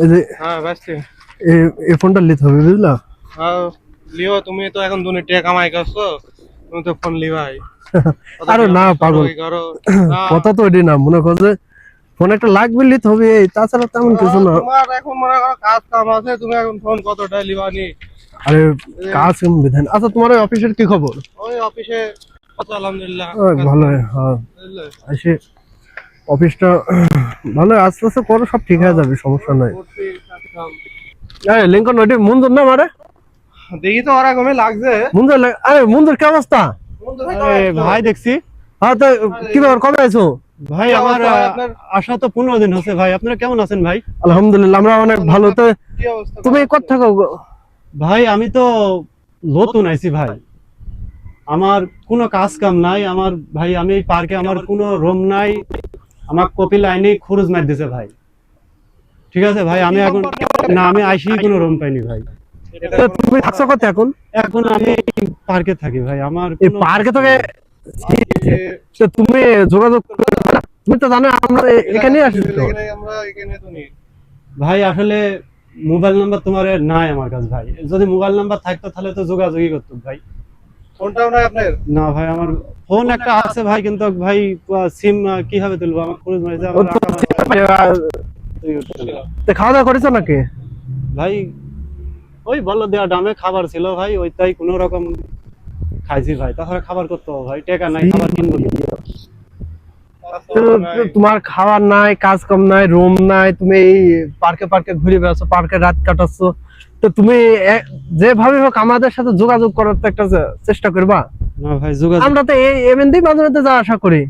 এই যে হ্যাঁ ব্যস্ত। এই ফোনটা নিতে হবে বুঝলা। হ্যাঁ লিও, তুমি তো এখন দুনিয়া টাকা কামাই করছো, তুমি তো ফোন লিবাই। আরে না পাগল, করো না। কথা তো এটি না, মনে করো যে ফোন একটা লাগবে নিতে হবে, তাছাড়া তেমন কিছু না। তোমার এখন মনে করো কাজ কাম আছে, তুমি এখন ফোন কতটা লিবানি? আরে কাজ কেমন বিধান। আচ্ছা তোমার ওই অফিসের কি খবর? ওই অফিসে আলহামদুলিল্লাহ ভালো, হ্যাঁ বুঝলে? আসে অফিসটা ভালো, আস্তে আস্তে করো, সব ঠিক হয়ে যাবে, সমস্যা নাই। লিঙ্কন ওইটি মঞ্জুর না মারে, দেখি তো ওরা কমে লাগছে। মঞ্জুর আরে মঞ্জুর কি অবস্থা? ভাই দেখছি। হ্যাঁ তো কি ব্যাপার, কবে আছো? ভাই আমার আসা তো 15 দিন হচ্ছে ভাই। আপনারা কেমন আছেন ভাই? আলহামদুলিল্লাহ আমরা অনেক ভালো। তো কি অবস্থা? তুমি কোথা থাকো? ভাই আমি তো নতুন আইছি ভাই, আমার কোনো কাজ কাম নাই। আমার ভাই আমি এই পার্কে আমার কোনো রুম নাই, আমার কপি লাইনে খরচ মার দিছে ভাই। ঠিক আছে ভাই, আমি এখন না আমি আইসি কোনো রুম পাইনি ভাই। তো তুমি থাকছো কোথায় এখন? এখন আমি পার্কে থাকি ভাই। আমার এই পার্কে থেকে তো তুমি যোগাযোগ তুমি তো জানো আমরা এখানে আসি তো। আমরা এখানে তো নেই ভাই। আসলে মোবাইল নাম্বার তোমার নাই আমার কাছে ভাই। যদি মোবাইল নাম্বার থাকতো তাহলে তো যোগাযোগই করতাম ভাই। ফোনটাও নাই আপনার? না ভাই, আমার ফোন একটা আছে ভাই, কিন্তু ভাই সিম কিভাবে তুলবো? আমার খরচ মারিছে আমার তো খাওয়া দাওয়া করেছো নাকি? ভাই ওই বললো দেওয়া দামে খাবার ছিল ভাই, ওইটাই কোন রকম খাইছি ভাই। তাছাড়া খাবার করতে হবে ভাই, টাকা নাই, খাবার কিনবো কি? তোমার খাবার নাই, কাজ কম নাই, রুম নাই, তুমি এই পার্কে পার্কে ঘুরে বেড়াচ্ছ, পার্কে রাত কাটাচ্ছ। তো তুমি যেভাবে হোক আমাদের সাথে যোগাযোগ করার তো একটা চেষ্টা করবা। না ভাই যোগাযোগ আমরা তো এই এমনি মাঝে মাঝে যা আশা করি।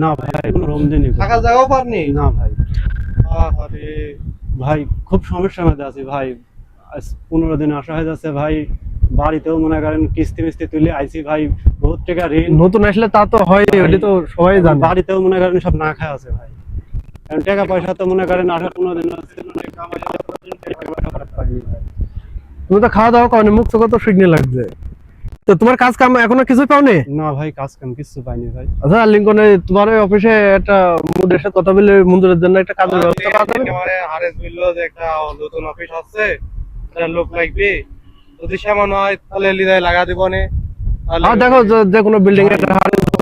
না ভাই কোনো রুম দিনই থাকার জায়গাও পারনি? না ভাই। আরে ভাই খুব সমস্যার মধ্যে আছি ভাই। আজ 15 দিন আসা হয়ে যাচ্ছে ভাই। বাড়িতেও মনে করেন কিস্তি মিস্তি তুলে আইছি ভাই, বহুত টাকা ঋণ। নতুন আসলে তা তো হয়, ওটা তো সবাই জানে। বাড়িতেও মনে করেন সব না খায় আছে ভাই, কারণ টাকা পয়সা তো মনে করেন 18-15 দিন আছে। তুমি তো খাওয়া দাওয়া করনি, মুখ চোখ তো শুকনো লাগছে। তো তোমার কাজ কাম এখনো কিছু পাওনি? না ভাই কাজ কাম কিছু পাইনি ভাই। আচ্ছা লিঙ্কনে তোমার ওই অফিসে একটা মুন্ডের সাথে কথা বলে মঞ্জুরের জন্য একটা কাজের ব্যবস্থা করা যাবে? আমারে হারেস বললো যে একটা নতুন অফিস আছে, একটা লোক লাগবে, যদি সামান্য হয় তাহলে লিদায় লাগা দিব নে। আর দেখো যে কোনো বিল্ডিং এর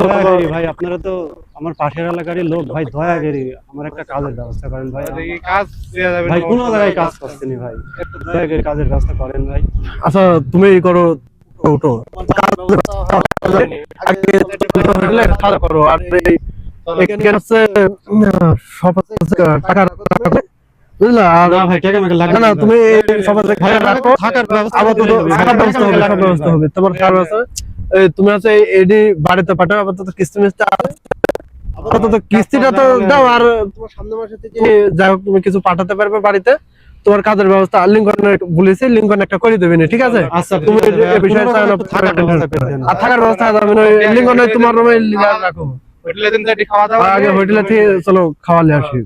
দয়াগিরি ভাই, আপনারা তো আমার পাশের এলাকারই লোক ভাই, দয়াগিরি আমার একটা কাজের ব্যবস্থা করেন ভাই। এই কাজ দেয়া যাবে ভাই কোনো জায়গায় কাজ করতেনি ভাই, একটু দয়াগিরি কাজের ব্যবস্থা করেন ভাই। আচ্ছা তুমি করো, ওটো আগে হোটেলে খাওয়া করো। আর এখানে হচ্ছে সব টাকা বুঝলা। আর না ভাই টাকা মেকা লাগবে না তুমি সবাই রাখো, থাকার ব্যবস্থা আপাতত থাকার ব্যবস্থা হবে, সব ব্যবস্থা হবে। তোমার খাওয়ার ব্যবস্থা তুমি হচ্ছে এডি বাড়িতে পাঠাও। আপাতত কিস্তি মিস্তি আপাতত কিস্তিটা তো দাও। আর তোমার সামনের মাসে থেকে যাই হোক তুমি কিছু পাঠাতে পারবে বাড়িতে, তোমার কাজের ব্যবস্থা লিঙ্কন বলেছি, লিঙ্কন একটা করে দেবে, ঠিক আছে? আচ্ছা তুমি এই বিষয়ে আর থাকার ব্যবস্থা লিঙ্কনে তোমার রুমে রাখো। হোটেলে দিন খাওয়া দাওয়া আগে হোটেলে থেকে চলো খাওয়ালে আসি।